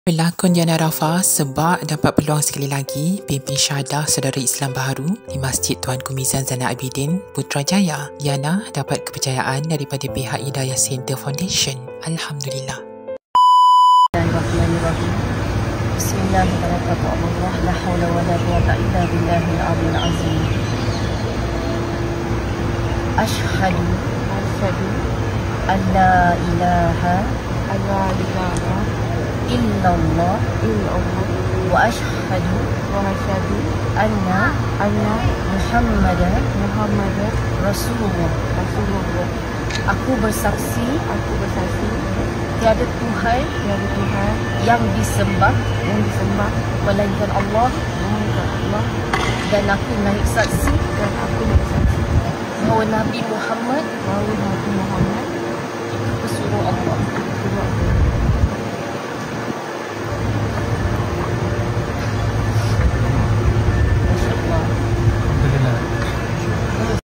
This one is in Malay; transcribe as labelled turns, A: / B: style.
A: Pelakon Diana Rafa sebab dapat peluang sekali lagi pimpin syahadah saudara Islam baharu di Masjid Tuanku Mizan Zainal Abidin, Putrajaya. Diana dapat kepercayaan daripada pihak Hidayah Center Foundation. Alhamdulillah.
B: Bismillahirrahmanirrahim. La haula wala quwwata illa billahil aliyyil azim. Asyhadu an la ilaha illallah wa asyhadu anna Muhammadan Rasulullah. Aku bersaksi tiada Tuhan yang disembah melainkan Allah, dan aku naik saksi bahawa Nabi Muhammad itu pesuruh Allah.